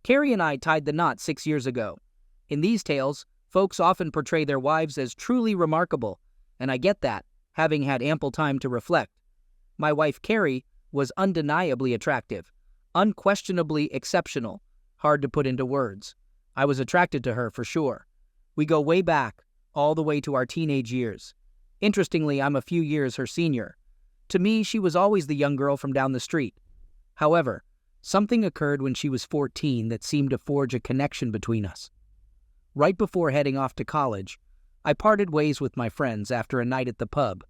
Carrie and I tied the knot 6 years ago. In these tales, folks often portray their wives as truly remarkable, and I get that, having had ample time to reflect. My wife Carrie was undeniably attractive, unquestionably exceptional, hard to put into words. I was attracted to her for sure. We go way back, all the way to our teenage years. Interestingly, I'm a few years her senior. To me, she was always the young girl from down the street. However, something occurred when she was 14 that seemed to forge a connection between us. Right before heading off to college, I parted ways with my friends after a night at the pub.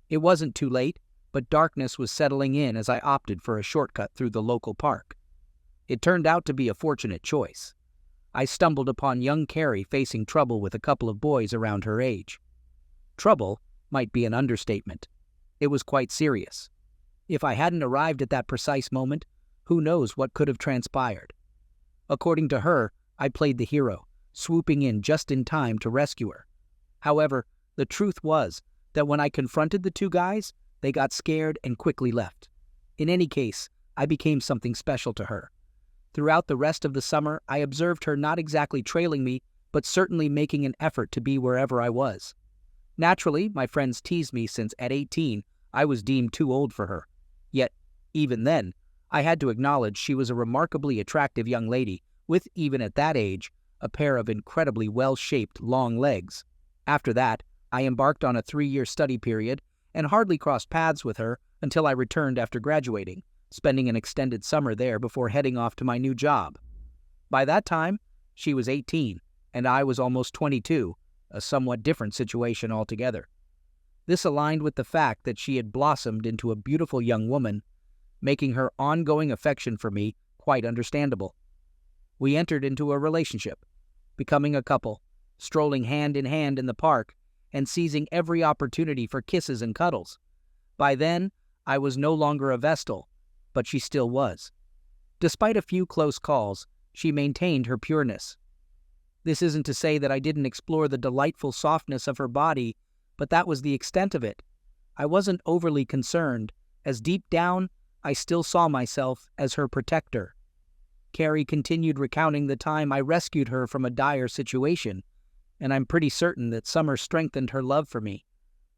It wasn't too late, but darkness was settling in as I opted for a shortcut through the local park. It turned out to be a fortunate choice. I stumbled upon young Carrie facing trouble with a couple of boys around her age. Trouble might be an understatement. It was quite serious. If I hadn't arrived at that precise moment, who knows what could have transpired. According to her, I played the hero, swooping in just in time to rescue her. However, the truth was that when I confronted the two guys, they got scared and quickly left. In any case, I became something special to her. Throughout the rest of the summer, I observed her not exactly trailing me, but certainly making an effort to be wherever I was. Naturally, my friends teased me since at 18, I was deemed too old for her. Yet, even then, I had to acknowledge she was a remarkably attractive young lady with, even at that age, a pair of incredibly well-shaped long legs. After that, I embarked on a 3-year study period and hardly crossed paths with her until I returned after graduating, spending an extended summer there before heading off to my new job. By that time, she was 18, and I was almost 22, a somewhat different situation altogether. This aligned with the fact that she had blossomed into a beautiful young woman, making her ongoing affection for me quite understandable. We entered into a relationship, becoming a couple, strolling hand in hand in the park, and seizing every opportunity for kisses and cuddles. By then, I was no longer a Vestal, but she still was. Despite a few close calls, she maintained her pureness. This isn't to say that I didn't explore the delightful softness of her body, but that was the extent of it. I wasn't overly concerned, as deep down, I still saw myself as her protector. Carrie continued recounting the time I rescued her from a dire situation, and I'm pretty certain that summer strengthened her love for me.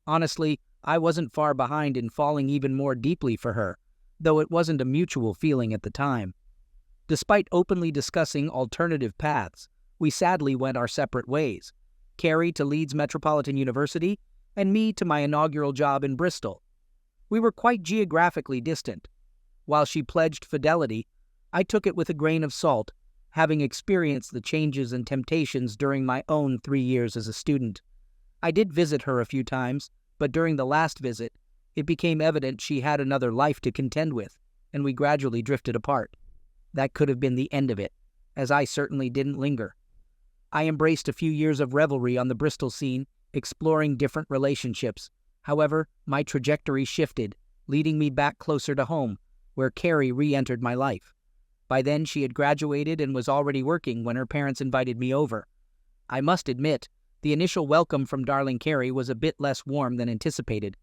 Honestly, I wasn't far behind in falling even more deeply for her, though it wasn't a mutual feeling at the time. Despite openly discussing alternative paths, we sadly went our separate ways, Carrie to Leeds Metropolitan University and me to my inaugural job in Bristol. We were quite geographically distant. While she pledged fidelity, I took it with a grain of salt, having experienced the changes and temptations during my own 3 years as a student. I did visit her a few times, but during the last visit, it became evident she had another life to contend with, and we gradually drifted apart. That could have been the end of it, as I certainly didn't linger. I embraced a few years of revelry on the Bristol scene, exploring different relationships. However, my trajectory shifted, leading me back closer to home, where Carrie re-entered my life. By then, she had graduated and was already working when her parents invited me over. I must admit, the initial welcome from darling Carrie was a bit less warm than anticipated.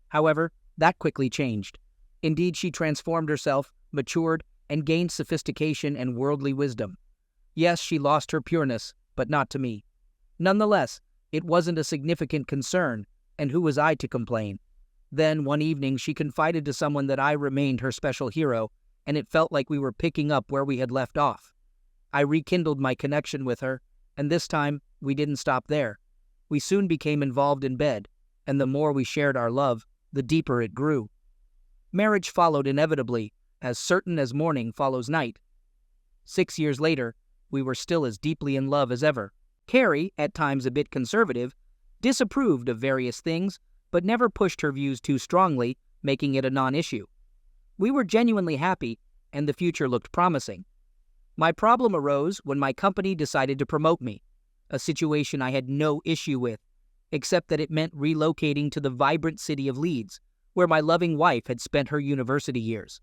However, that quickly changed. Indeed, she transformed herself, matured, and gained sophistication and worldly wisdom. Yes, she lost her pureness, but not to me. Nonetheless, it wasn't a significant concern, and who was I to complain? Then, one evening, she confided to someone that I remained her special hero, and it felt like we were picking up where we had left off. I rekindled my connection with her, and this time, we didn't stop there. We soon became involved in bed, and the more we shared our love, the deeper it grew. Marriage followed inevitably, as certain as morning follows night. 6 years later, we were still as deeply in love as ever. Carrie, at times a bit conservative, disapproved of various things, but never pushed her views too strongly, making it a non-issue. We were genuinely happy, and the future looked promising. My problem arose when my company decided to promote me, a situation I had no issue with, except that it meant relocating to the vibrant city of Leeds, where my loving wife had spent her university years.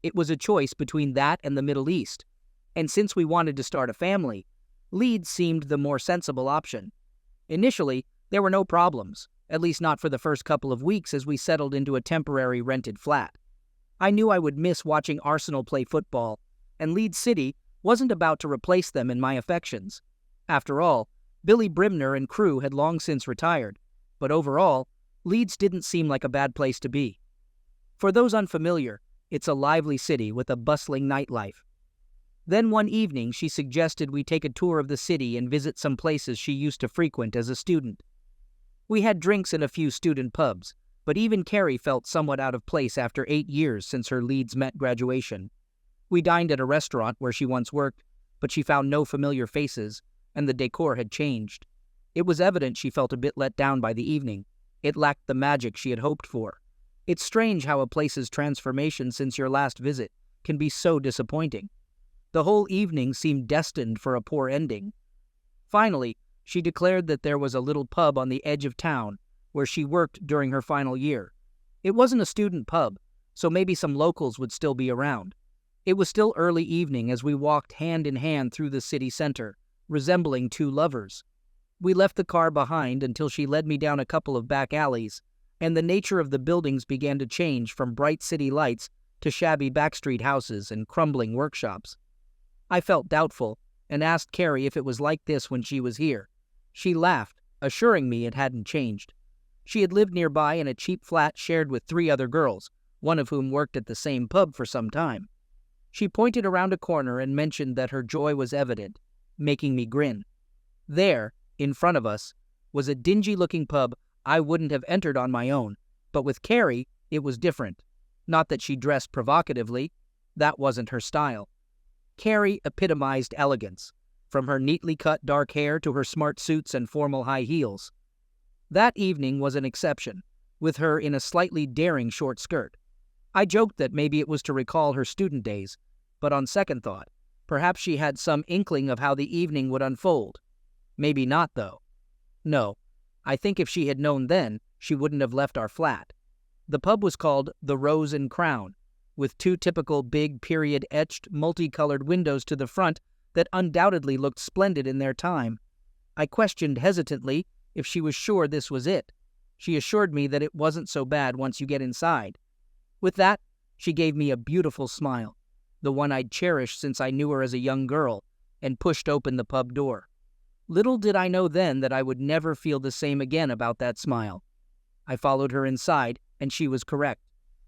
It was a choice between that and the Middle East, and since we wanted to start a family, Leeds seemed the more sensible option. Initially, there were no problems, at least not for the first couple of weeks as we settled into a temporary rented flat. I knew I would miss watching Arsenal play football, and Leeds City, wasn't about to replace them in my affections. After all, Billy Brimner and crew had long since retired, but overall, Leeds didn't seem like a bad place to be. For those unfamiliar, it's a lively city with a bustling nightlife. Then one evening she suggested we take a tour of the city and visit some places she used to frequent as a student. We had drinks in a few student pubs, but even Carrie felt somewhat out of place after 8 years since her Leeds Met graduation. We dined at a restaurant where she once worked, but she found no familiar faces, and the decor had changed. It was evident she felt a bit let down by the evening. It lacked the magic she had hoped for. It's strange how a place's transformation since your last visit can be so disappointing. The whole evening seemed destined for a poor ending. Finally, she declared that there was a little pub on the edge of town where she worked during her final year. It wasn't a student pub, so maybe some locals would still be around. It was still early evening as we walked hand in hand through the city center, resembling two lovers. We left the car behind until she led me down a couple of back alleys, and the nature of the buildings began to change from bright city lights to shabby backstreet houses and crumbling workshops. I felt doubtful and asked Carrie if it was like this when she was here. She laughed, assuring me it hadn't changed. She had lived nearby in a cheap flat shared with 3 other girls, one of whom worked at the same pub for some time. She pointed around a corner and mentioned that her joy was evident, making me grin. There, in front of us, was a dingy-looking pub I wouldn't have entered on my own, but with Carrie, it was different. Not that she dressed provocatively, that wasn't her style. Carrie epitomized elegance, from her neatly cut dark hair to her smart suits and formal high heels. That evening was an exception, with her in a slightly daring short skirt. I joked that maybe it was to recall her student days, but on second thought, perhaps she had some inkling of how the evening would unfold. Maybe not, though. No, I think if she had known then, she wouldn't have left our flat. The pub was called the Rose and Crown, with 2 typical big period-etched, multicolored windows to the front that undoubtedly looked splendid in their time. I questioned hesitantly if she was sure this was it. She assured me that it wasn't so bad once you get inside. With that, she gave me a beautiful smile, the one I'd cherished since I knew her as a young girl, and pushed open the pub door. Little did I know then that I would never feel the same again about that smile. I followed her inside, and she was correct.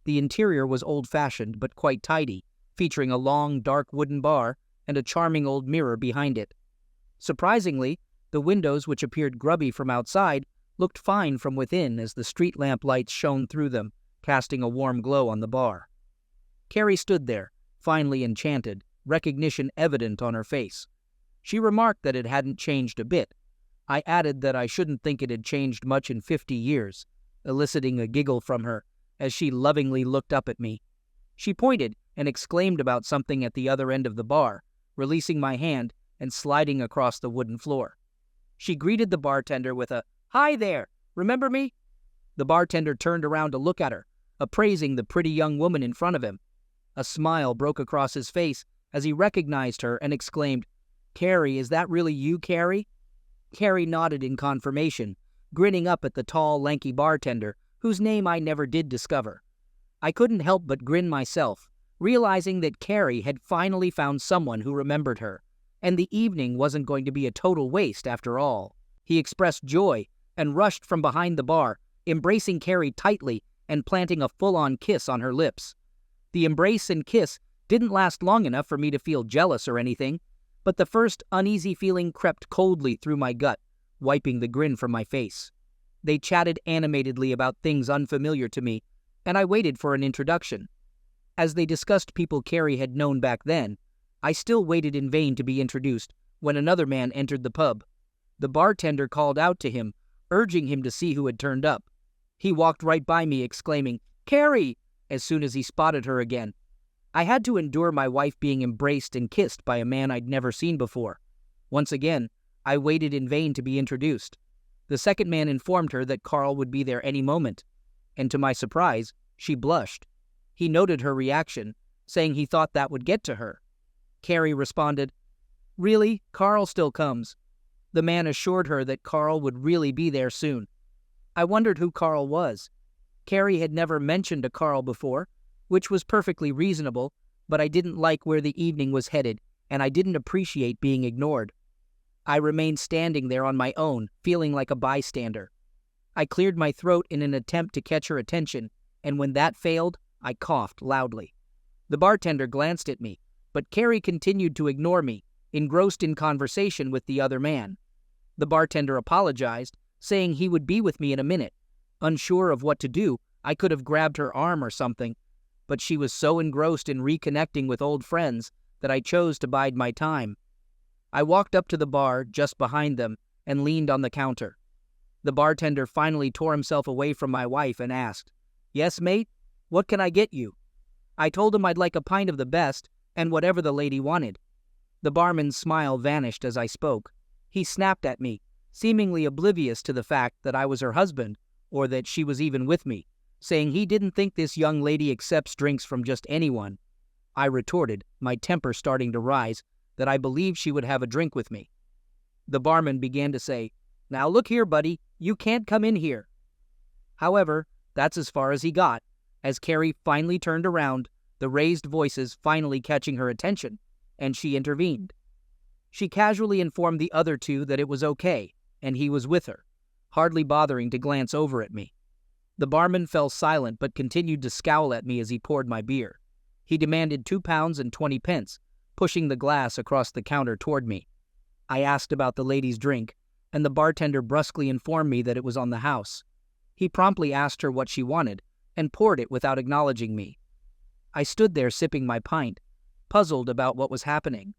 The interior was old-fashioned but quite tidy, featuring a long, dark wooden bar and a charming old mirror behind it. Surprisingly, the windows, which appeared grubby from outside, looked fine from within as the street lamp lights shone through them, casting a warm glow on the bar. Carrie stood there, finely enchanted, recognition evident on her face. She remarked that it hadn't changed a bit. I added that I shouldn't think it had changed much in 50 years, eliciting a giggle from her as she lovingly looked up at me. She pointed and exclaimed about something at the other end of the bar, releasing my hand and sliding across the wooden floor. She greeted the bartender with a, "Hi there, remember me?" The bartender turned around to look at her, appraising the pretty young woman in front of him. A smile broke across his face as he recognized her and exclaimed, "Carrie, is that really you, Carrie?" Carrie nodded in confirmation, grinning up at the tall, lanky bartender, whose name I never did discover. I couldn't help but grin myself, realizing that Carrie had finally found someone who remembered her, and the evening wasn't going to be a total waste after all. He expressed joy and rushed from behind the bar, embracing Carrie tightly and planting a full-on kiss on her lips. The embrace and kiss didn't last long enough for me to feel jealous or anything, but the first uneasy feeling crept coldly through my gut, wiping the grin from my face. They chatted animatedly about things unfamiliar to me, and I waited for an introduction. As they discussed people Carrie had known back then, I still waited in vain to be introduced when another man entered the pub. The bartender called out to him, urging him to see who had turned up. He walked right by me, exclaiming, "Carrie!" as soon as he spotted her again. I had to endure my wife being embraced and kissed by a man I'd never seen before. Once again, I waited in vain to be introduced. The second man informed her that Carl would be there any moment, and to my surprise, she blushed. He noted her reaction, saying he thought that would get to her. Carrie responded, "Really, Carl still comes." The man assured her that Carl would really be there soon. I wondered who Carl was. Carrie had never mentioned a Carl before, which was perfectly reasonable, but I didn't like where the evening was headed, and I didn't appreciate being ignored. I remained standing there on my own, feeling like a bystander. I cleared my throat in an attempt to catch her attention, and when that failed, I coughed loudly. The bartender glanced at me, but Carrie continued to ignore me, engrossed in conversation with the other man. The bartender apologized, saying he would be with me in a minute. Unsure of what to do, I could have grabbed her arm or something, but she was so engrossed in reconnecting with old friends that I chose to bide my time. I walked up to the bar just behind them and leaned on the counter. The bartender finally tore himself away from my wife and asked, "Yes, mate? What can I get you?" I told him I'd like a pint of the best and whatever the lady wanted. The barman's smile vanished as I spoke. He snapped at me, seemingly oblivious to the fact that I was her husband or that she was even with me, saying he didn't think this young lady accepts drinks from just anyone. I retorted, my temper starting to rise, that I believed she would have a drink with me. The barman began to say, "Now look here, buddy, you can't come in here." However, that's as far as he got, as Carrie finally turned around, the raised voices finally catching her attention, and she intervened. She casually informed the other two that it was okay, and he was with her, hardly bothering to glance over at me. The barman fell silent but continued to scowl at me as he poured my beer. He demanded £2.20, pushing the glass across the counter toward me. I asked about the lady's drink, and the bartender brusquely informed me that it was on the house. He promptly asked her what she wanted, and poured it without acknowledging me. I stood there sipping my pint, puzzled about what was happening.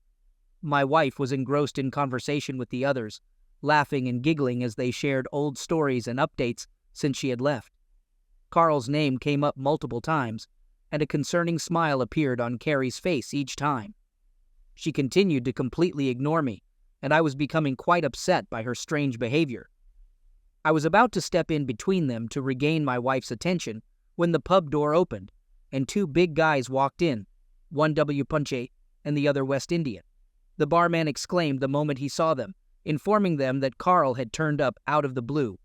My wife was engrossed in conversation with the others, laughing and giggling as they shared old stories and updates since she had left. Carl's name came up multiple times, and a concerning smile appeared on Carrie's face each time. She continued to completely ignore me, and I was becoming quite upset by her strange behavior. I was about to step in between them to regain my wife's attention when the pub door opened, and two big guys walked in, one W. Punche and the other West Indian. The barman exclaimed the moment he saw them, informing them that Carl had turned up out of the blue.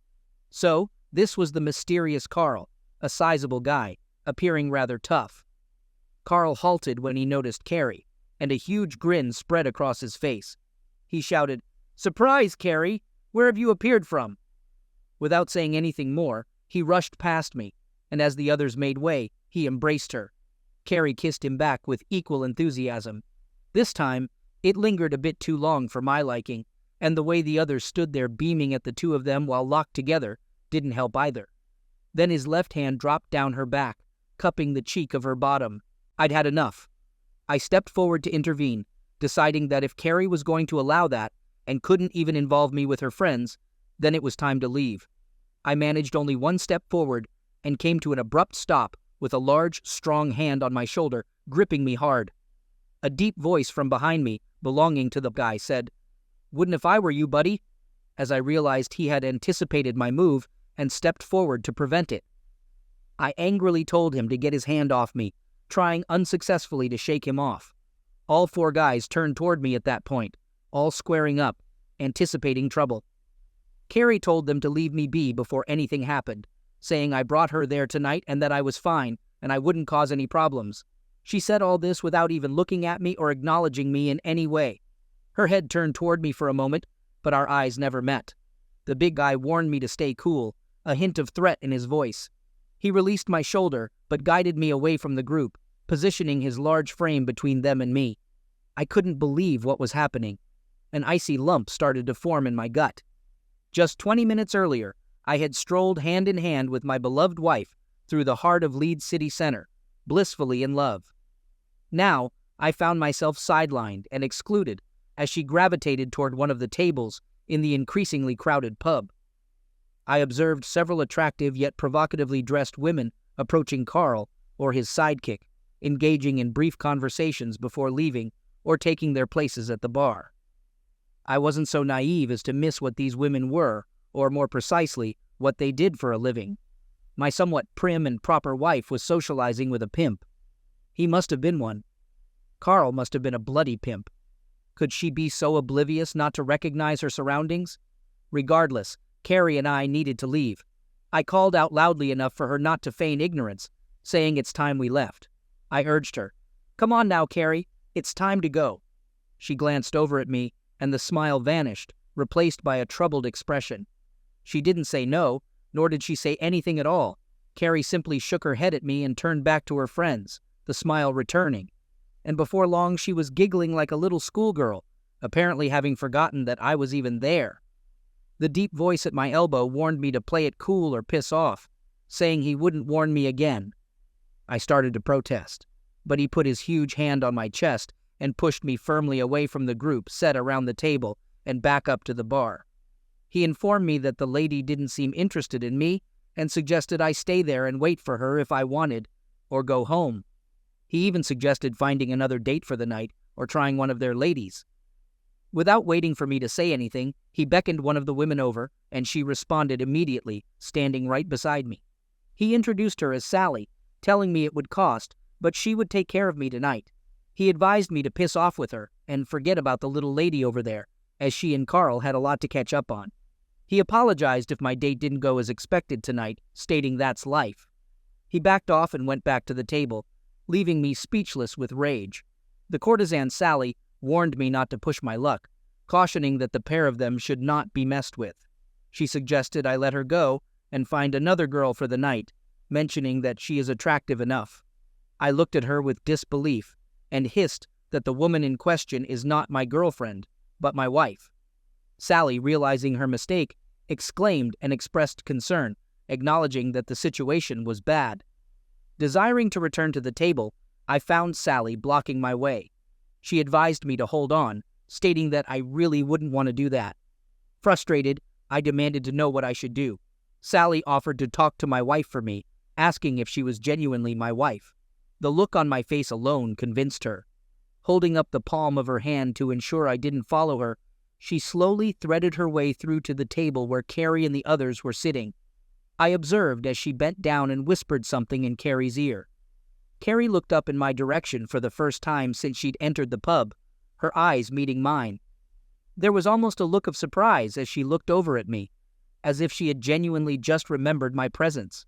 So, this was the mysterious Carl, a sizable guy, appearing rather tough. Carl halted when he noticed Carrie, and a huge grin spread across his face. He shouted, "Surprise, Carrie! Where have you appeared from?" Without saying anything more, he rushed past me, and as the others made way, he embraced her. Carrie kissed him back with equal enthusiasm. This time, it lingered a bit too long for my liking, and the way the others stood there beaming at the two of them while locked together didn't help either. Then his left hand dropped down her back, cupping the cheek of her bottom. I'd had enough. I stepped forward to intervene, deciding that if Carrie was going to allow that, and couldn't even involve me with her friends, then it was time to leave. I managed only one step forward, and came to an abrupt stop with a large, strong hand on my shoulder, gripping me hard. A deep voice from behind me, belonging to the guy, said, "Wouldn't if I were you, buddy," as I realized he had anticipated my move and stepped forward to prevent it. I angrily told him to get his hand off me, trying unsuccessfully to shake him off. All four guys turned toward me at that point, all squaring up, anticipating trouble. Carrie told them to leave me be before anything happened, saying I brought her there tonight and that I was fine and I wouldn't cause any problems. She said all this without even looking at me or acknowledging me in any way. Her head turned toward me for a moment, but our eyes never met. The big guy warned me to stay cool, a hint of threat in his voice. He released my shoulder, but guided me away from the group, positioning his large frame between them and me. I couldn't believe what was happening. An icy lump started to form in my gut. Just 20 minutes earlier, I had strolled hand in hand with my beloved wife through the heart of Leeds city center, blissfully in love. Now, I found myself sidelined and excluded as she gravitated toward one of the tables in the increasingly crowded pub. I observed several attractive yet provocatively dressed women approaching Carl or his sidekick, engaging in brief conversations before leaving or taking their places at the bar. I wasn't so naive as to miss what these women were, or more precisely, what they did for a living. My somewhat prim and proper wife was socializing with a pimp. He must have been one. Carl must have been a bloody pimp. Could she be so oblivious not to recognize her surroundings? Regardless, Carrie and I needed to leave. I called out loudly enough for her not to feign ignorance, saying it's time we left. I urged her, "Come on now, Carrie, it's time to go." She glanced over at me, and the smile vanished, replaced by a troubled expression. She didn't say no, nor did she say anything at all. Carrie simply shook her head at me and turned back to her friends, the smile returning. And before long she was giggling like a little schoolgirl, apparently having forgotten that I was even there. The deep voice at my elbow warned me to play it cool or piss off, saying he wouldn't warn me again. I started to protest, but he put his huge hand on my chest and pushed me firmly away from the group set around the table and back up to the bar. He informed me that the lady didn't seem interested in me and suggested I stay there and wait for her if I wanted, or go home. He even suggested finding another date for the night or trying one of their ladies. Without waiting for me to say anything, he beckoned one of the women over, and she responded immediately, standing right beside me. He introduced her as Sally, telling me it would cost, but she would take care of me tonight. He advised me to piss off with her and forget about the little lady over there, as she and Carl had a lot to catch up on. He apologized if my date didn't go as expected tonight, stating that's life. He backed off and went back to the table, leaving me speechless with rage. The courtesan Sally warned me not to push my luck, cautioning that the pair of them should not be messed with. She suggested I let her go and find another girl for the night, mentioning that she is attractive enough. I looked at her with disbelief and hissed that the woman in question is not my girlfriend, but my wife. Sally, realizing her mistake, exclaimed and expressed concern, acknowledging that the situation was bad. Desiring to return to the table, I found Sally blocking my way. She advised me to hold on, stating that I really wouldn't want to do that. Frustrated, I demanded to know what I should do. Sally offered to talk to my wife for me, asking if she was genuinely my wife. The look on my face alone convinced her. Holding up the palm of her hand to ensure I didn't follow her, she slowly threaded her way through to the table where Carrie and the others were sitting. I observed as she bent down and whispered something in Carrie's ear. Carrie looked up in my direction for the first time since she'd entered the pub, her eyes meeting mine. There was almost a look of surprise as she looked over at me, as if she had genuinely just remembered my presence.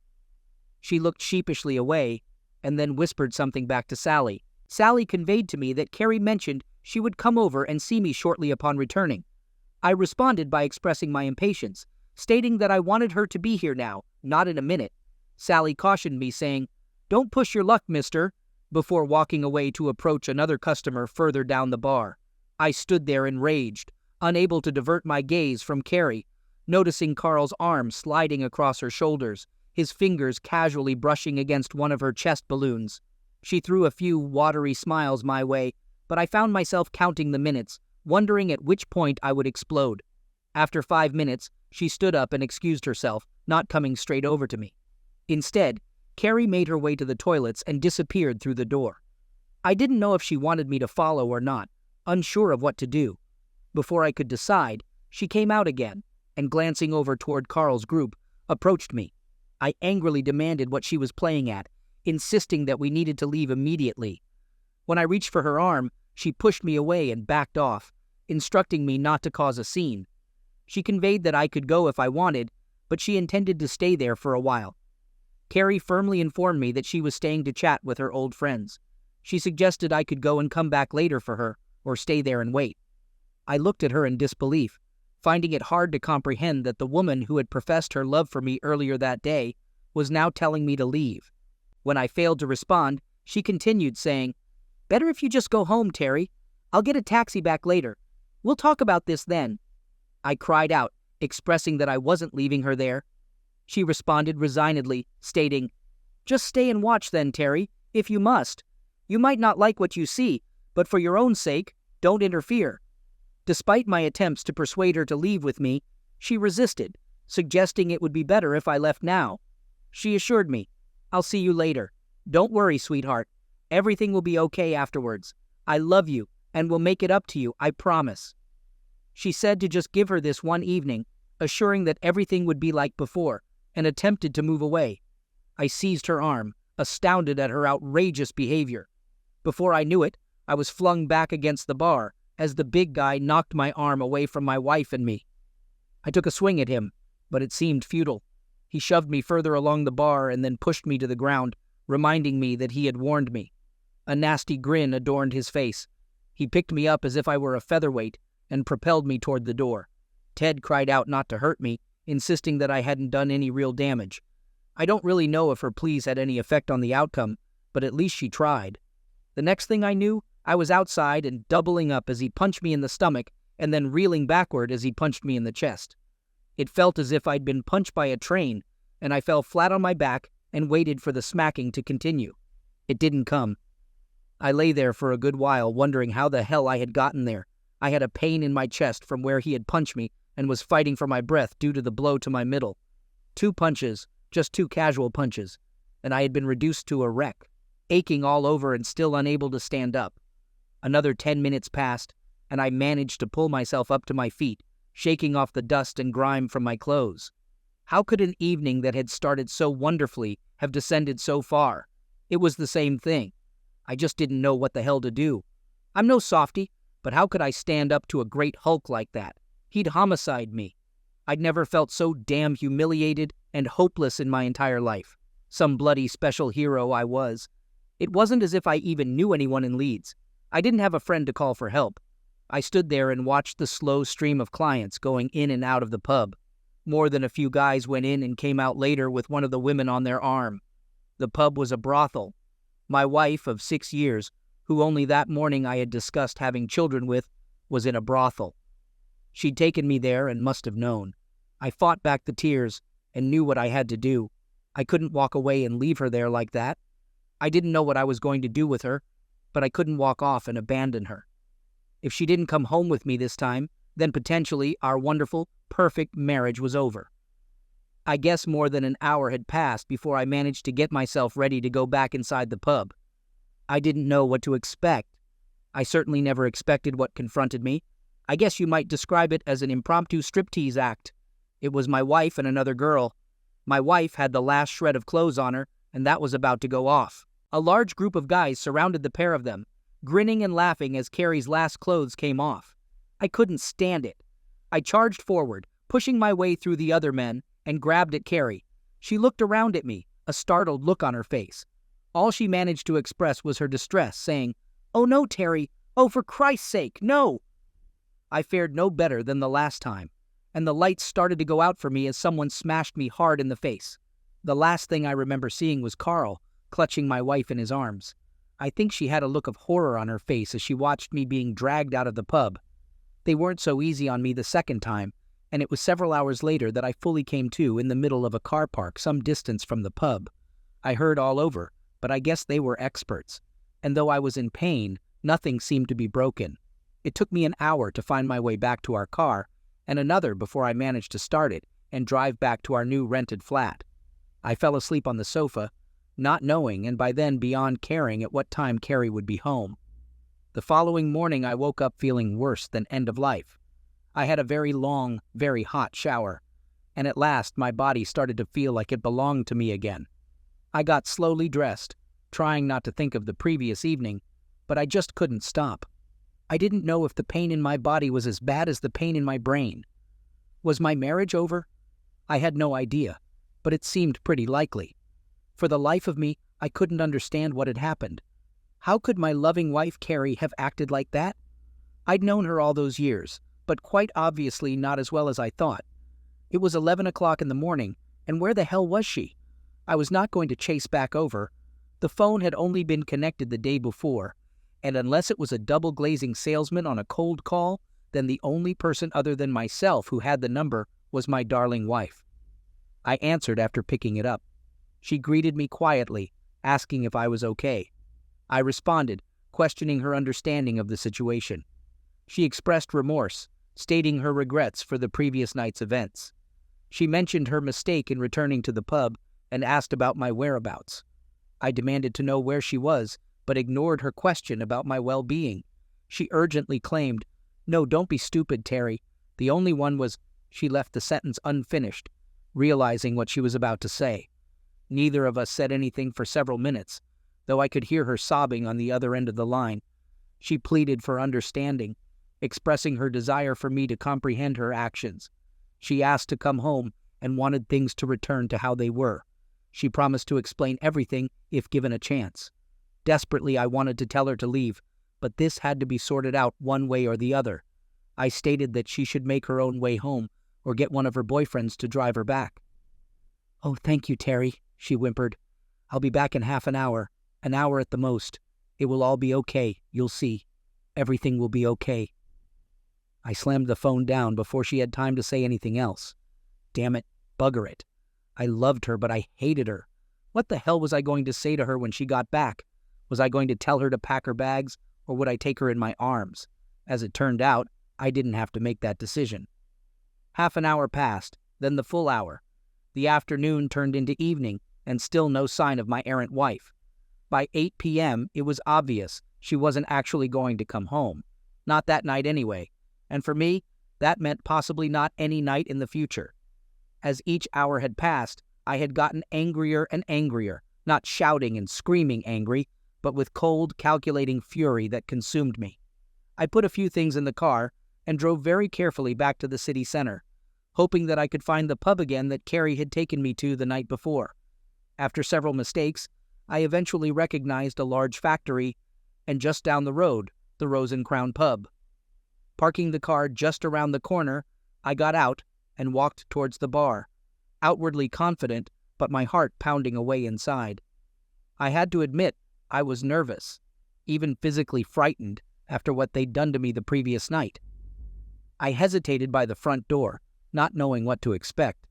She looked sheepishly away, and then whispered something back to Sally. Sally conveyed to me that Carrie mentioned she would come over and see me shortly upon returning. I responded by expressing my impatience, stating that I wanted her to be here now, not in a minute. Sally cautioned me, saying, "Don't push your luck, mister," before walking away to approach another customer further down the bar. I stood there enraged, unable to divert my gaze from Carrie, noticing Carl's arm sliding across her shoulders, his fingers casually brushing against one of her chest balloons. She threw a few watery smiles my way, but I found myself counting the minutes, wondering at which point I would explode. After 5 minutes, she stood up and excused herself, not coming straight over to me. Instead, Carrie made her way to the toilets and disappeared through the door. I didn't know if she wanted me to follow or not, unsure of what to do. Before I could decide, she came out again, and glancing over toward Carl's group, approached me. I angrily demanded what she was playing at, insisting that we needed to leave immediately. When I reached for her arm, she pushed me away and backed off, instructing me not to cause a scene. She conveyed that I could go if I wanted, but she intended to stay there for a while. Carrie firmly informed me that she was staying to chat with her old friends. She suggested I could go and come back later for her, or stay there and wait. I looked at her in disbelief, finding it hard to comprehend that the woman who had professed her love for me earlier that day was now telling me to leave. When I failed to respond, she continued, saying, "Better if you just go home, Terry. I'll get a taxi back later. We'll talk about this then." I cried out, expressing that I wasn't leaving her there. She responded resignedly, stating, "Just stay and watch then, Terry, if you must. You might not like what you see, but for your own sake, don't interfere." Despite my attempts to persuade her to leave with me, she resisted, suggesting it would be better if I left now. She assured me, "I'll see you later. Don't worry, sweetheart. Everything will be okay afterwards. I love you and will make it up to you, I promise." She said to just give her this one evening, assuring that everything would be like before, and attempted to move away. I seized her arm, astounded at her outrageous behavior. Before I knew it, I was flung back against the bar as the big guy knocked my arm away from my wife and me. I took a swing at him, but it seemed futile. He shoved me further along the bar and then pushed me to the ground, reminding me that he had warned me. A nasty grin adorned his face. He picked me up as if I were a featherweight and propelled me toward the door. Ted cried out not to hurt me, insisting that I hadn't done any real damage. I don't really know if her pleas had any effect on the outcome, but at least she tried. The next thing I knew, I was outside and doubling up as he punched me in the stomach and then reeling backward as he punched me in the chest. It felt as if I'd been punched by a train, and I fell flat on my back and waited for the smacking to continue. It didn't come. I lay there for a good while, wondering how the hell I had gotten there. I had a pain in my chest from where he had punched me and was fighting for my breath due to the blow to my middle. 2 punches, just 2 casual punches, and I had been reduced to a wreck, aching all over and still unable to stand up. Another 10 minutes passed, and I managed to pull myself up to my feet, shaking off the dust and grime from my clothes. How could an evening that had started so wonderfully have descended so far? It was the same thing. I just didn't know what the hell to do. I'm no softy, but how could I stand up to a great Hulk like that? He'd homicide me. I'd never felt so damn humiliated and hopeless in my entire life. Some bloody special hero I was. It wasn't as if I even knew anyone in Leeds. I didn't have a friend to call for help. I stood there and watched the slow stream of clients going in and out of the pub. More than a few guys went in and came out later with one of the women on their arm. The pub was a brothel. My wife of 6 years, who only that morning I had discussed having children with, was in a brothel. She'd taken me there and must have known. I fought back the tears and knew what I had to do. I couldn't walk away and leave her there like that. I didn't know what I was going to do with her, but I couldn't walk off and abandon her. If she didn't come home with me this time, then potentially our wonderful, perfect marriage was over. I guess more than an hour had passed before I managed to get myself ready to go back inside the pub. I didn't know what to expect. I certainly never expected what confronted me. I guess you might describe it as an impromptu striptease act. It was my wife and another girl. My wife had the last shred of clothes on her, and that was about to go off. A large group of guys surrounded the pair of them, grinning and laughing as Carrie's last clothes came off. I couldn't stand it. I charged forward, pushing my way through the other men, and grabbed at Carrie. She looked around at me, a startled look on her face. All she managed to express was her distress, saying, "Oh no, Terry! Oh, for Christ's sake, no!" I fared no better than the last time, and the lights started to go out for me as someone smashed me hard in the face. The last thing I remember seeing was Carl, clutching my wife in his arms. I think she had a look of horror on her face as she watched me being dragged out of the pub. They weren't so easy on me the second time, and it was several hours later that I fully came to in the middle of a car park some distance from the pub. I heard all over, but I guess they were experts, and though I was in pain, nothing seemed to be broken. It took me an hour to find my way back to our car, and another before I managed to start it and drive back to our new rented flat. I fell asleep on the sofa, not knowing and by then beyond caring at what time Carrie would be home. The following morning I woke up feeling worse than end of life. I had a very long, very hot shower, and at last my body started to feel like it belonged to me again. I got slowly dressed, trying not to think of the previous evening, but I just couldn't stop. I didn't know if the pain in my body was as bad as the pain in my brain. Was my marriage over? I had no idea, but it seemed pretty likely. For the life of me, I couldn't understand what had happened. How could my loving wife, Carrie, have acted like that? I'd known her all those years, but quite obviously not as well as I thought. It was 11 o'clock in the morning, and where the hell was she? I was not going to chase back over. The phone had only been connected the day before, and unless it was a double-glazing salesman on a cold call, then the only person other than myself who had the number was my darling wife. I answered after picking it up. She greeted me quietly, asking if I was okay. I responded, questioning her understanding of the situation. She expressed remorse, stating her regrets for the previous night's events. She mentioned her mistake in returning to the pub and asked about my whereabouts. I demanded to know where she was, but ignored her question about my well-being. She urgently claimed, "No, don't be stupid, Terry. The only one was—" She left the sentence unfinished, realizing what she was about to say. Neither of us said anything for several minutes, though I could hear her sobbing on the other end of the line. She pleaded for understanding, expressing her desire for me to comprehend her actions. She asked to come home and wanted things to return to how they were. She promised to explain everything if given a chance. Desperately, I wanted to tell her to leave, but this had to be sorted out one way or the other. I stated that she should make her own way home or get one of her boyfriends to drive her back. "Oh, thank you, Terry," she whimpered. "I'll be back in half an hour at the most. It will all be okay, you'll see. Everything will be okay." I slammed the phone down before she had time to say anything else. Damn it, bugger it. I loved her, but I hated her. What the hell was I going to say to her when she got back? Was I going to tell her to pack her bags, or would I take her in my arms? As it turned out, I didn't have to make that decision. Half an hour passed, then the full hour. The afternoon turned into evening, and still no sign of my errant wife. By 8 p.m., it was obvious she wasn't actually going to come home. Not that night anyway. And for me, that meant possibly not any night in the future. As each hour had passed, I had gotten angrier and angrier, not shouting and screaming angry, but with cold, calculating fury that consumed me. I put a few things in the car and drove very carefully back to the city center, hoping that I could find the pub again that Carrie had taken me to the night before. After several mistakes, I eventually recognized a large factory, and just down the road, the Rose and Crown pub. Parking the car just around the corner, I got out and walked towards the bar, outwardly confident, but my heart pounding away inside. I had to admit, I was nervous, even physically frightened after what they'd done to me the previous night. I hesitated by the front door, not knowing what to expect.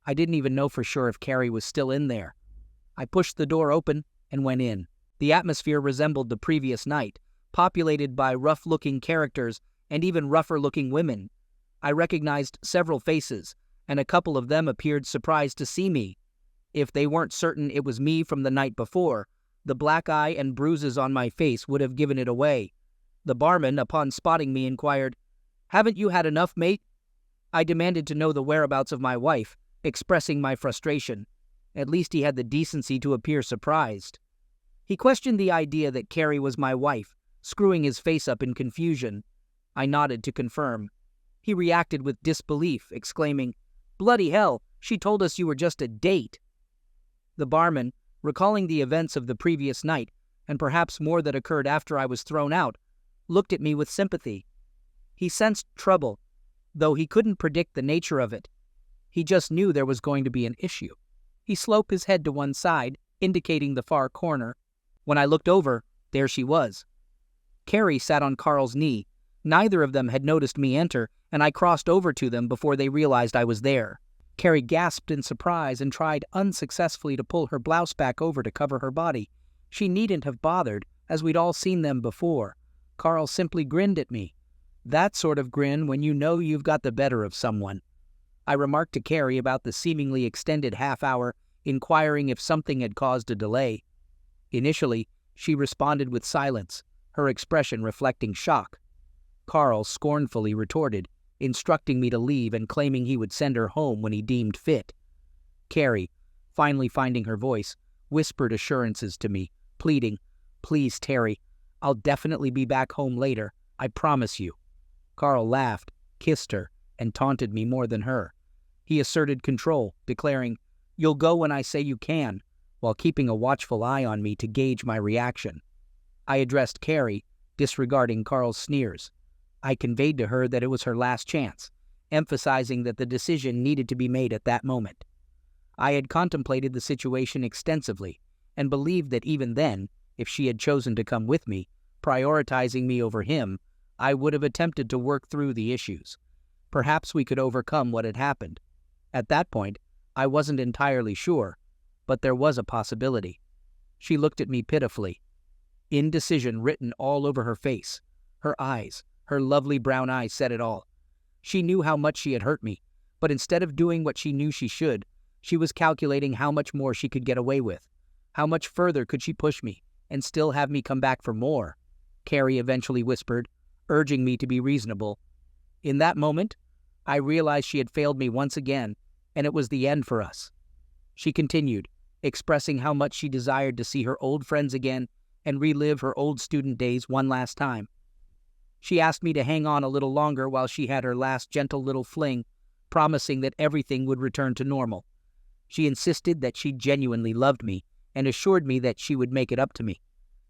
I didn't even know for sure if Carrie was still in there. I pushed the door open and went in. The atmosphere resembled the previous night, populated by rough-looking characters and even rougher-looking women. I recognized several faces, and a couple of them appeared surprised to see me. If they weren't certain it was me from the night before, the black eye and bruises on my face would have given it away. The barman, upon spotting me, inquired, "Haven't you had enough, mate?" I demanded to know the whereabouts of my wife, expressing my frustration. At least he had the decency to appear surprised. He questioned the idea that Carrie was my wife, screwing his face up in confusion. I nodded to confirm. He reacted with disbelief, exclaiming, "Bloody hell, she told us you were just a date." The barman, recalling the events of the previous night, and perhaps more that occurred after I was thrown out, looked at me with sympathy. He sensed trouble, though he couldn't predict the nature of it. He just knew there was going to be an issue. He sloped his head to one side, indicating the far corner. When I looked over, there she was. Carrie sat on Carl's knee. Neither of them had noticed me enter, and I crossed over to them before they realized I was there. Carrie gasped in surprise and tried unsuccessfully to pull her blouse back over to cover her body. She needn't have bothered, as we'd all seen them before. Carl simply grinned at me. That sort of grin when you know you've got the better of someone. I remarked to Carrie about the seemingly extended half hour, inquiring if something had caused a delay. Initially, she responded with silence, her expression reflecting shock. Carl scornfully retorted, instructing me to leave and claiming he would send her home when he deemed fit. Carrie, finally finding her voice, whispered assurances to me, pleading, "Please, Terry, I'll definitely be back home later, I promise you." Carl laughed, kissed her, and taunted me more than her. He asserted control, declaring, "You'll go when I say you can," while keeping a watchful eye on me to gauge my reaction. I addressed Carrie, disregarding Carl's sneers. I conveyed to her that it was her last chance, emphasizing that the decision needed to be made at that moment. I had contemplated the situation extensively, and believed that even then, if she had chosen to come with me, prioritizing me over him, I would have attempted to work through the issues. Perhaps we could overcome what had happened. At that point, I wasn't entirely sure, but there was a possibility. She looked at me pitifully, indecision written all over her face. Her eyes, her lovely brown eyes said it all. She knew how much she had hurt me, but instead of doing what she knew she should, she was calculating how much more she could get away with. How much further could she push me, and still have me come back for more? Carrie eventually whispered, urging me to be reasonable. In that moment, I realized she had failed me once again, and it was the end for us. She continued, expressing how much she desired to see her old friends again and relive her old student days one last time. She asked me to hang on a little longer while she had her last gentle little fling, promising that everything would return to normal. She insisted that she genuinely loved me and assured me that she would make it up to me.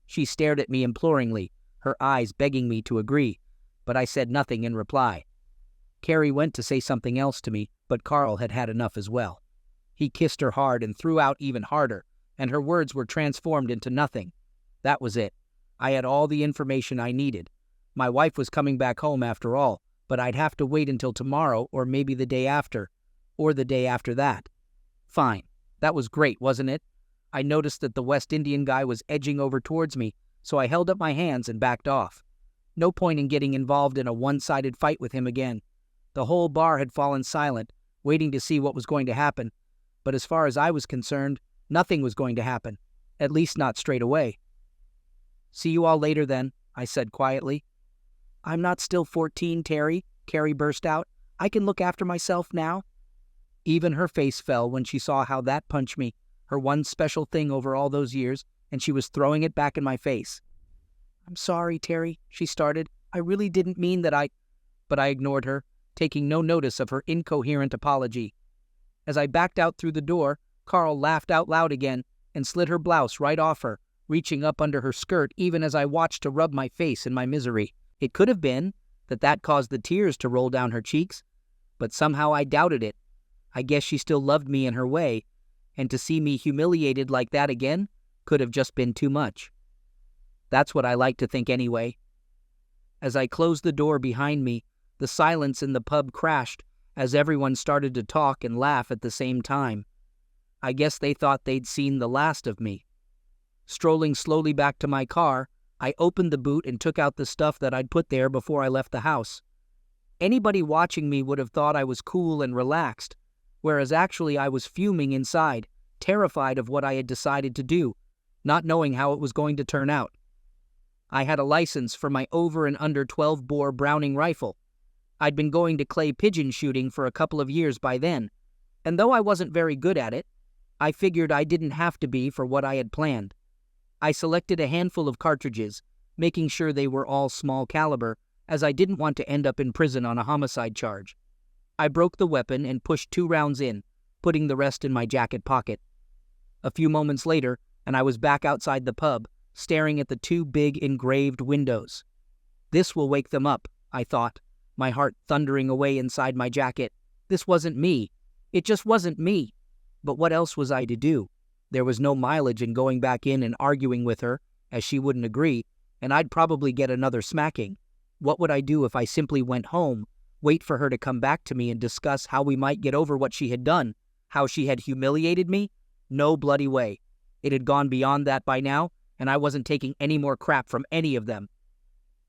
She stared at me imploringly, her eyes begging me to agree, but I said nothing in reply. Carrie went to say something else to me, but Carl had had enough as well. He kissed her hard and threw out even harder, and her words were transformed into nothing. That was it. I had all the information I needed. My wife was coming back home after all, but I'd have to wait until tomorrow or maybe the day after, or the day after that. Fine. That was great, wasn't it? I noticed that the West Indian guy was edging over towards me, so I held up my hands and backed off. No point in getting involved in a one-sided fight with him again. The whole bar had fallen silent, waiting to see what was going to happen, but as far as I was concerned, nothing was going to happen, at least not straight away. "See you all later then," I said quietly. "I'm not still 14, Terry," Carrie burst out. "I can look after myself now." Even her face fell when she saw how that punched me, her one special thing over all those years, and she was throwing it back in my face. "I'm sorry, Terry," she started. "I really didn't mean that But I ignored her, taking no notice of her incoherent apology. As I backed out through the door, Carl laughed out loud again and slid her blouse right off her, reaching up under her skirt even as I watched to rub my face in my misery. It could have been that caused the tears to roll down her cheeks, but somehow I doubted it. I guess she still loved me in her way, and to see me humiliated like that again could have just been too much. That's what I like to think anyway. As I closed the door behind me, the silence in the pub crashed as everyone started to talk and laugh at the same time. I guess they thought they'd seen the last of me. Strolling slowly back to my car, I opened the boot and took out the stuff that I'd put there before I left the house. Anybody watching me would have thought I was cool and relaxed, whereas actually I was fuming inside, terrified of what I had decided to do, not knowing how it was going to turn out. I had a license for my over and under 12-bore Browning rifle. I'd been going to clay pigeon shooting for a couple of years by then, and though I wasn't very good at it, I figured I didn't have to be for what I had planned. I selected a handful of cartridges, making sure they were all small caliber, as I didn't want to end up in prison on a homicide charge. I broke the weapon and pushed 2 rounds in, putting the rest in my jacket pocket. A few moments later, and I was back outside the pub, staring at the 2 big engraved windows. This will wake them up, I thought, my heart thundering away inside my jacket. This wasn't me. It just wasn't me. But what else was I to do? There was no mileage in going back in and arguing with her, as she wouldn't agree, and I'd probably get another smacking. What would I do if I simply went home, wait for her to come back to me and discuss how we might get over what she had done, how she had humiliated me? No bloody way. It had gone beyond that by now, and I wasn't taking any more crap from any of them.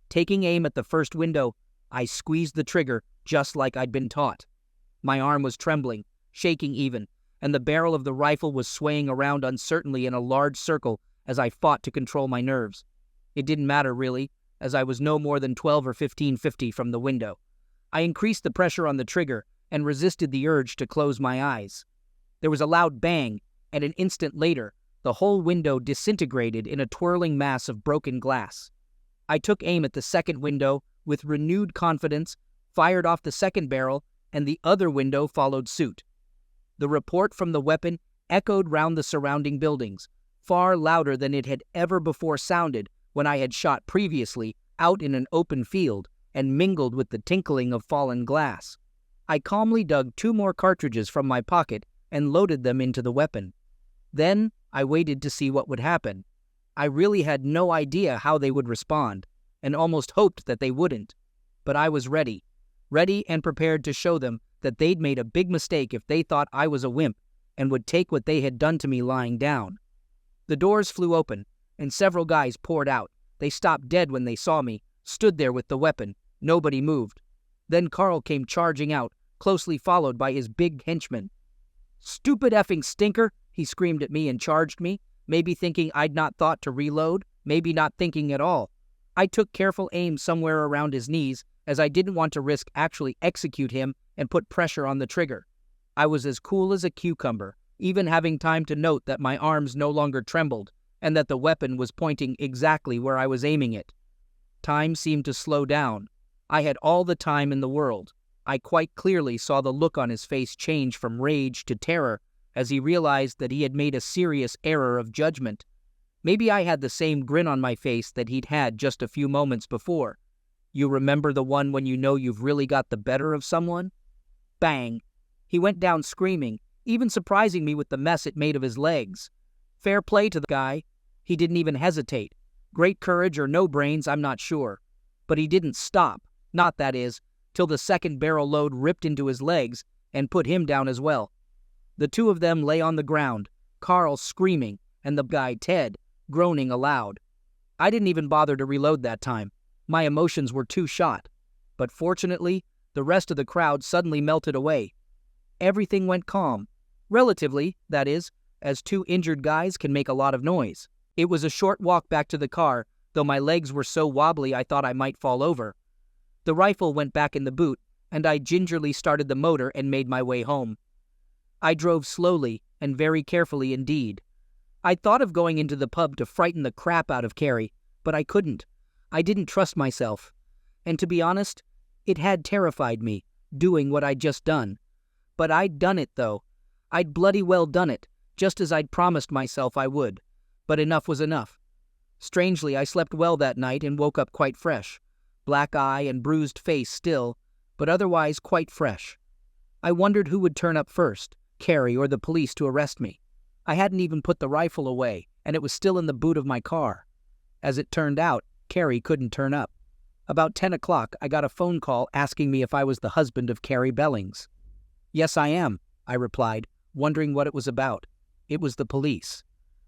Taking aim at the first window, I squeezed the trigger just like I'd been taught. My arm was trembling, shaking even, and the barrel of the rifle was swaying around uncertainly in a large circle as I fought to control my nerves. It didn't matter really, as I was no more than 12 or 15 from the window. I increased the pressure on the trigger and resisted the urge to close my eyes. There was a loud bang, and an instant later, the whole window disintegrated in a twirling mass of broken glass. I took aim at the second window with renewed confidence, fired off the second barrel, and the other window followed suit. The report from the weapon echoed round the surrounding buildings, far louder than it had ever before sounded when I had shot previously out in an open field and mingled with the tinkling of fallen glass. I calmly dug 2 more cartridges from my pocket and loaded them into the weapon. Then I waited to see what would happen. I really had no idea how they would respond, and almost hoped that they wouldn't. But I was ready and prepared to show them that they'd made a big mistake if they thought I was a wimp and would take what they had done to me lying down. The doors flew open, and several guys poured out. They stopped dead when they saw me, stood there with the weapon. Nobody moved. Then Carl came charging out, closely followed by his big henchman. "Stupid effing stinker!" he screamed at me and charged me, maybe thinking I'd not thought to reload, maybe not thinking at all. I took careful aim somewhere around his knees, as I didn't want to risk actually execute him and put pressure on the trigger. I was as cool as a cucumber, even having time to note that my arms no longer trembled, and that the weapon was pointing exactly where I was aiming it. Time seemed to slow down. I had all the time in the world. I quite clearly saw the look on his face change from rage to terror as he realized that he had made a serious error of judgment. Maybe I had the same grin on my face that he'd had just a few moments before. You remember the one when you know you've really got the better of someone? Bang! He went down screaming, even surprising me with the mess it made of his legs. Fair play to the guy. He didn't even hesitate. Great courage or no brains, I'm not sure. But he didn't stop, not that is, till the second barrel load ripped into his legs and put him down as well. The two of them lay on the ground, Carl screaming and the guy, Ted, groaning aloud. I didn't even bother to reload that time. My emotions were too shot. But fortunately, the rest of the crowd suddenly melted away. Everything went calm. Relatively, that is, as two injured guys can make a lot of noise. It was a short walk back to the car, though my legs were so wobbly I thought I might fall over. The rifle went back in the boot, and I gingerly started the motor and made my way home. I drove slowly and very carefully indeed. I'd thought of going into the pub to frighten the crap out of Carrie, but I couldn't. I didn't trust myself. And to be honest, it had terrified me, doing what I'd just done. But I'd done it, though. I'd bloody well done it, just as I'd promised myself I would. But enough was enough. Strangely, I slept well that night and woke up quite fresh. Black eye and bruised face still, but otherwise quite fresh. I wondered who would turn up first, Carrie or the police, to arrest me. I hadn't even put the rifle away, and it was still in the boot of my car. As it turned out, Carrie couldn't turn up. About 10 o'clock, I got a phone call asking me if I was the husband of Carrie Bellings. "Yes, I am," I replied, wondering what it was about. It was the police.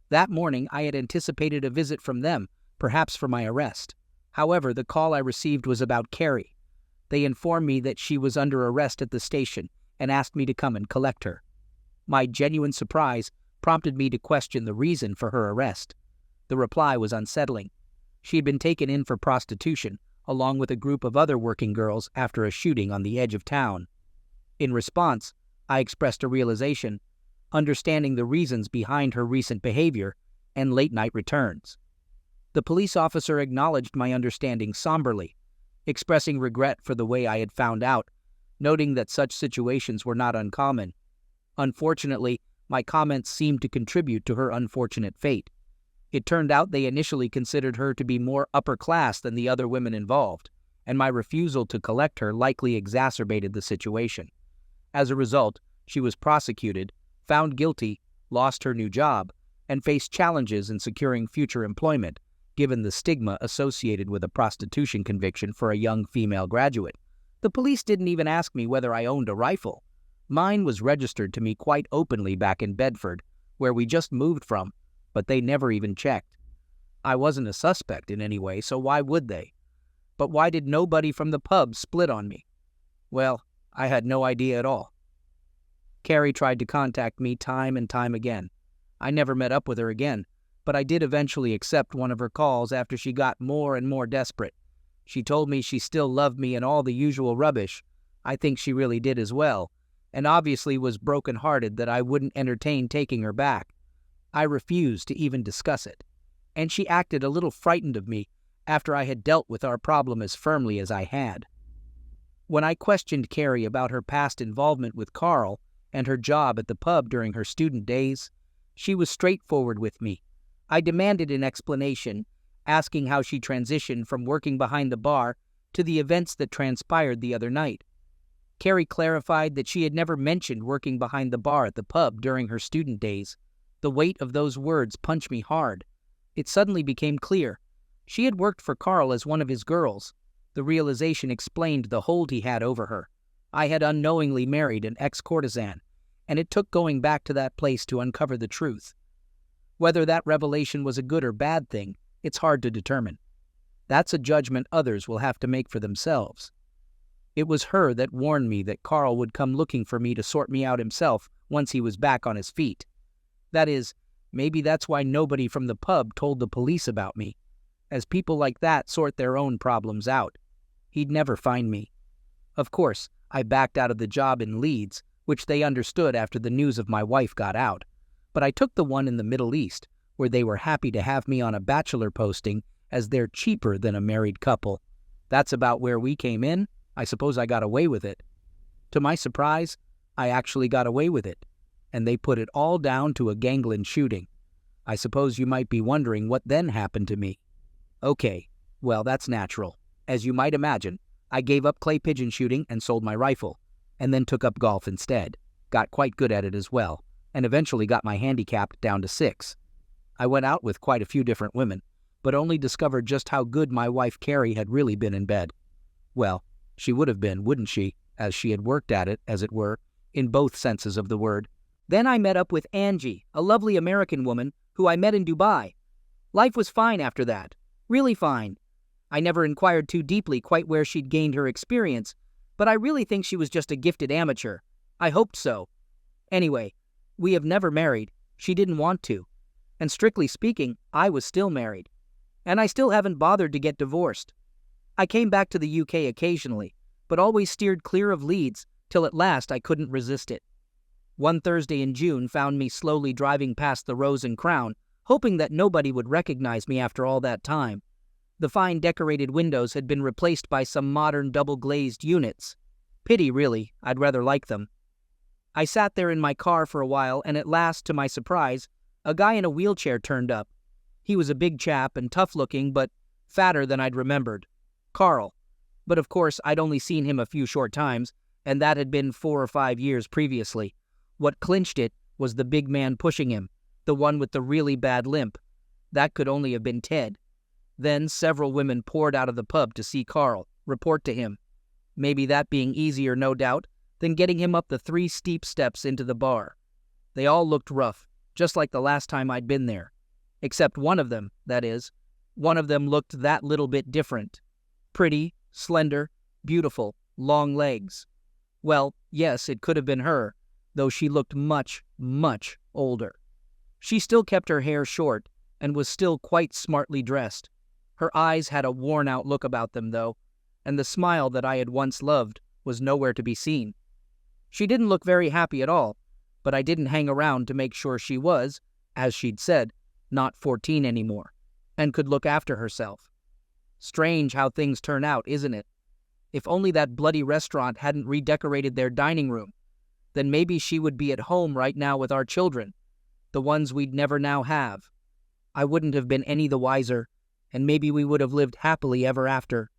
That morning, I had anticipated a visit from them, perhaps for my arrest. However, the call I received was about Carrie. They informed me that she was under arrest at the station and asked me to come and collect her. My genuine surprise prompted me to question the reason for her arrest. The reply was unsettling. She had been taken in for prostitution, along with a group of other working girls after a shooting on the edge of town. In response, I expressed a realization, understanding the reasons behind her recent behavior and late-night returns. The police officer acknowledged my understanding somberly, expressing regret for the way I had found out, noting that such situations were not uncommon. Unfortunately, my comments seemed to contribute to her unfortunate fate. It turned out they initially considered her to be more upper class than the other women involved, and my refusal to collect her likely exacerbated the situation. As a result, she was prosecuted, found guilty, lost her new job, and faced challenges in securing future employment, given the stigma associated with a prostitution conviction for a young female graduate. The police didn't even ask me whether I owned a rifle. Mine was registered to me quite openly back in Bedford, where we just moved from, but they never even checked. I wasn't a suspect in any way, so why would they? But why did nobody from the pub split on me? Well, I had no idea at all. Carrie tried to contact me time and time again. I never met up with her again, but I did eventually accept one of her calls after she got more and more desperate. She told me she still loved me and all the usual rubbish. I think she really did as well, and obviously was broken-hearted that I wouldn't entertain taking her back. I refused to even discuss it, and she acted a little frightened of me after I had dealt with our problem as firmly as I had. When I questioned Carrie about her past involvement with Carl and her job at the pub during her student days, she was straightforward with me. I demanded an explanation, asking how she transitioned from working behind the bar to the events that transpired the other night. Carrie clarified that she had never mentioned working behind the bar at the pub during her student days. The weight of those words punched me hard. It suddenly became clear. She had worked for Carl as one of his girls. The realization explained the hold he had over her. I had unknowingly married an ex-courtesan, and it took going back to that place to uncover the truth. Whether that revelation was a good or bad thing, it's hard to determine. That's a judgment others will have to make for themselves. It was her that warned me that Carl would come looking for me to sort me out himself once he was back on his feet. That is, maybe that's why nobody from the pub told the police about me, as people like that sort their own problems out. He'd never find me. Of course, I backed out of the job in Leeds, which they understood after the news of my wife got out, but I took the one in the Middle East, where they were happy to have me on a bachelor posting as they're cheaper than a married couple. That's about where we came in. I suppose I got away with it. To my surprise, I actually got away with it, and they put it all down to a gangland shooting. I suppose you might be wondering what then happened to me. Okay, well, that's natural. As you might imagine, I gave up clay pigeon shooting and sold my rifle, and then took up golf instead. Got quite good at it as well, and eventually got my handicap down to 6. I went out with quite a few different women, but only discovered just how good my wife Carrie had really been in bed. Well, she would have been, wouldn't she, as she had worked at it, as it were, in both senses of the word. Then I met up with Angie, a lovely American woman who I met in Dubai. Life was fine after that, really fine. I never inquired too deeply quite where she'd gained her experience, but I really think she was just a gifted amateur. I hoped so. Anyway, we have never married. She didn't want to. And strictly speaking, I was still married. And I still haven't bothered to get divorced. I came back to the UK occasionally, but always steered clear of Leeds till at last I couldn't resist it. One Thursday in June found me slowly driving past the Rose and Crown, hoping that nobody would recognize me after all that time. The fine decorated windows had been replaced by some modern double-glazed units. Pity, really. I'd rather like them. I sat there in my car for a while, and at last, to my surprise, a guy in a wheelchair turned up. He was a big chap and tough-looking, but fatter than I'd remembered. Carl. But of course, I'd only seen him a few short times, and that had been 4 or 5 years previously. What clinched it was the big man pushing him, the one with the really bad limp. That could only have been Ted. Then several women poured out of the pub to see Carl, report to him. Maybe that being easier, no doubt, than getting him up the 3 steep steps into the bar. They all looked rough, just like the last time I'd been there. Except one of them, that is. One of them looked that little bit different. Pretty, slender, beautiful, long legs. Well, yes, it could have been her, though she looked much, much older. She still kept her hair short, and was still quite smartly dressed. Her eyes had a worn-out look about them, though, and the smile that I had once loved was nowhere to be seen. She didn't look very happy at all, but I didn't hang around to make sure she was, as she'd said, not 14 anymore, and could look after herself. Strange how things turn out, isn't it? If only that bloody restaurant hadn't redecorated their dining room, then maybe she would be at home right now with our children, the ones we'd never now have. I wouldn't have been any the wiser, and maybe we would have lived happily ever after.